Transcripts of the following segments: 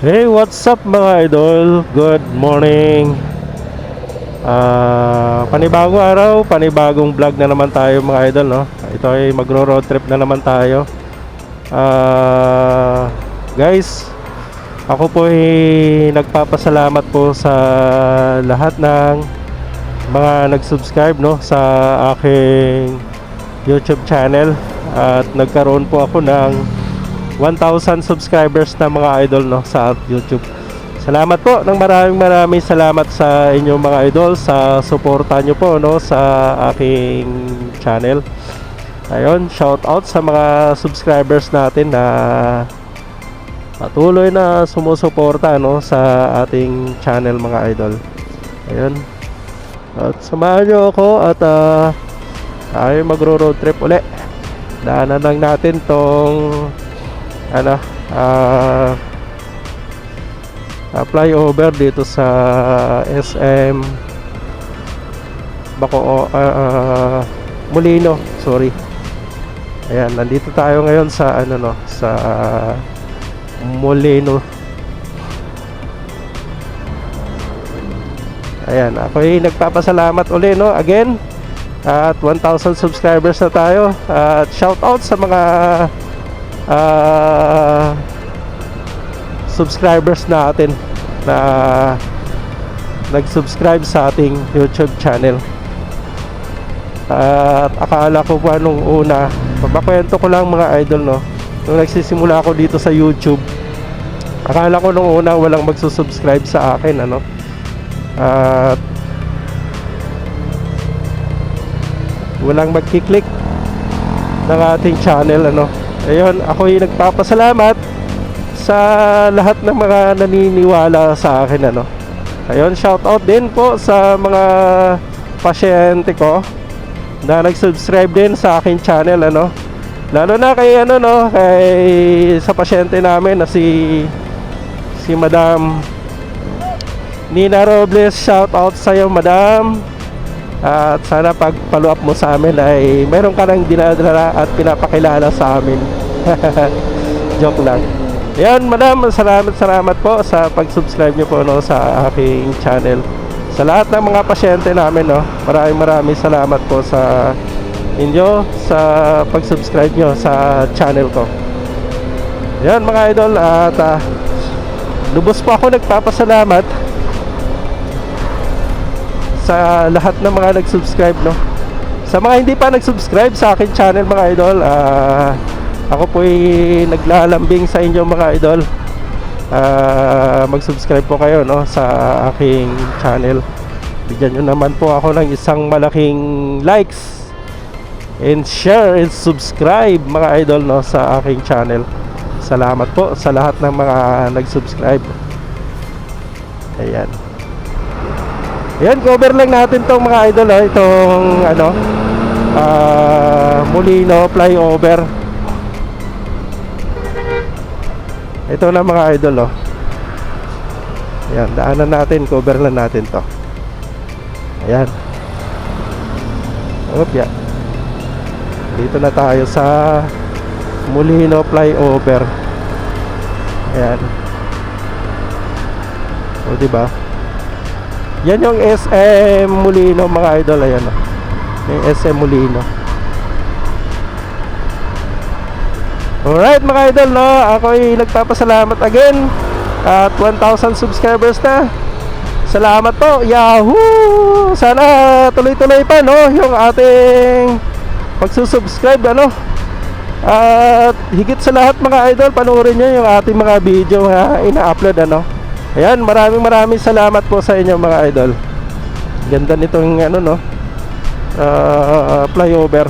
Hey, what's up mga idol? Good morning. Panibagong araw, panibagong vlog na naman tayo mga idol, no? Ito ay magro-road trip na naman tayo. Guys, ako po ay nagpapasalamat po sa lahat ng mga nag-subscribe, no, sa aking YouTube channel. At nagkaroon po ako ng 1,000 subscribers na mga idol, no, sa YouTube. Salamat po ng maraming salamat sa inyong mga idol sa suporta nyo po, no, sa aking channel. Ayun, shout out sa mga subscribers natin na patuloy na sumusuporta, no, sa ating channel mga idol. Ayun. At samahan nyo ako at tayo magro-road trip uli. Daanan lang natin tong flyover dito sa SM Molino, sorry. Ayan, nandito tayo ngayon sa sa Molino. Ayan, ako ay nagpapasalamat uli, no, again. At 1,000 subscribers na tayo. At shout out sa mga subscribers natin na nag-subscribe sa ating YouTube channel. At akala ko pa nung una, papakwento ko lang mga idol, no, nung nagsisimula ako dito sa YouTube, akala ko nung una walang magsusubscribe sa akin, at walang magkiklik ng ating channel, Ayun, ako yung nagpapasalamat sa lahat ng mga naniniwala sa akin, Ayun, shout out din po sa mga pasyente ko na nag-subscribe din sa aking channel, Lalo na kay kay sa pasyente namin na si Madam Nina Robles. Shout out sa iyo, Madam. At sana pag follow up mo sa amin ay meron ka nang dinadala at pinapakilala sa amin. Joke lang. Yan, Madam, salamat po sa pag-subscribe niyo po, sa aking channel. Sa lahat ng mga pasyente namin, maraming salamat po sa inyo sa pag-subscribe niyo sa channel ko. Yan mga idol, at lubos po ako nagpapasalamat sa lahat ng mga nag-subscribe, Sa mga hindi pa nag-subscribe sa akin channel mga idol, ako po ay naglalambing sa inyo mga idol. Mag-subscribe po kayo, sa aking channel. Bigyan nyo naman po ako ng isang malaking likes and share and subscribe mga idol, sa aking channel. Salamat po sa lahat ng mga nag-subscribe. Ayan. Ayan, cover lang natin tong mga idol, itong Molino flyover. Ito na mga idol, Ayan, daanan natin, cover lang natin to. Ayan. Opya. Dito na tayo sa Molino flyover. Ayan. O, diba? Yan yung SM Molino mga idol. Ayan, yung SM Molino. Alright mga idol, ako ay nagpapasalamat again at 1,000 subscribers na. Salamat po. Yahoo! Sana tuloy-tuloy pa, yung ating pagsusubscribe, At higit sa lahat mga idol, panoorin nyo yung ating mga video na ina-upload, Ayan, maraming salamat po sa inyo mga idol. Ganda nitong flyover.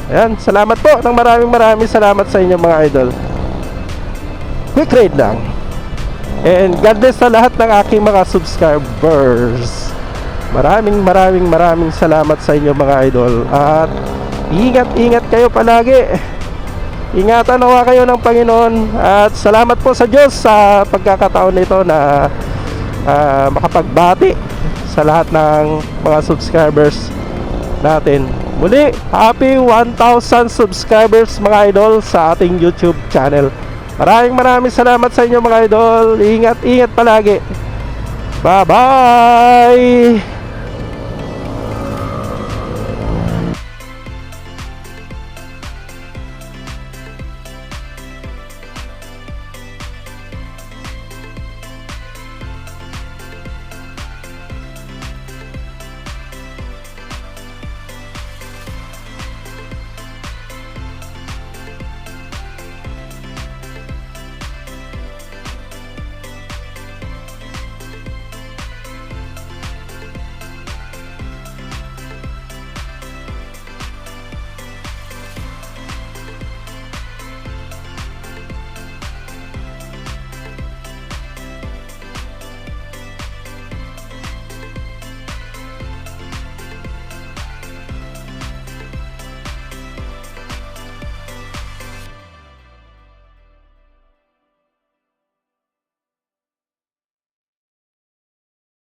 Ayan, salamat po ng maraming salamat sa inyo mga idol. Quick rate lang. And God bless sa lahat ng aking mga subscribers. Maraming salamat sa inyo mga idol. At ingat kayo palagi. Ingatan nawa kayo ng Panginoon. At salamat po sa Diyos sa pagkakataon nito na makapagbati sa lahat ng mga subscribers natin. Muli, happy 1,000 subscribers mga idol sa ating YouTube channel. Maraming salamat sa inyo mga idol. Ingat palagi. Bye-bye!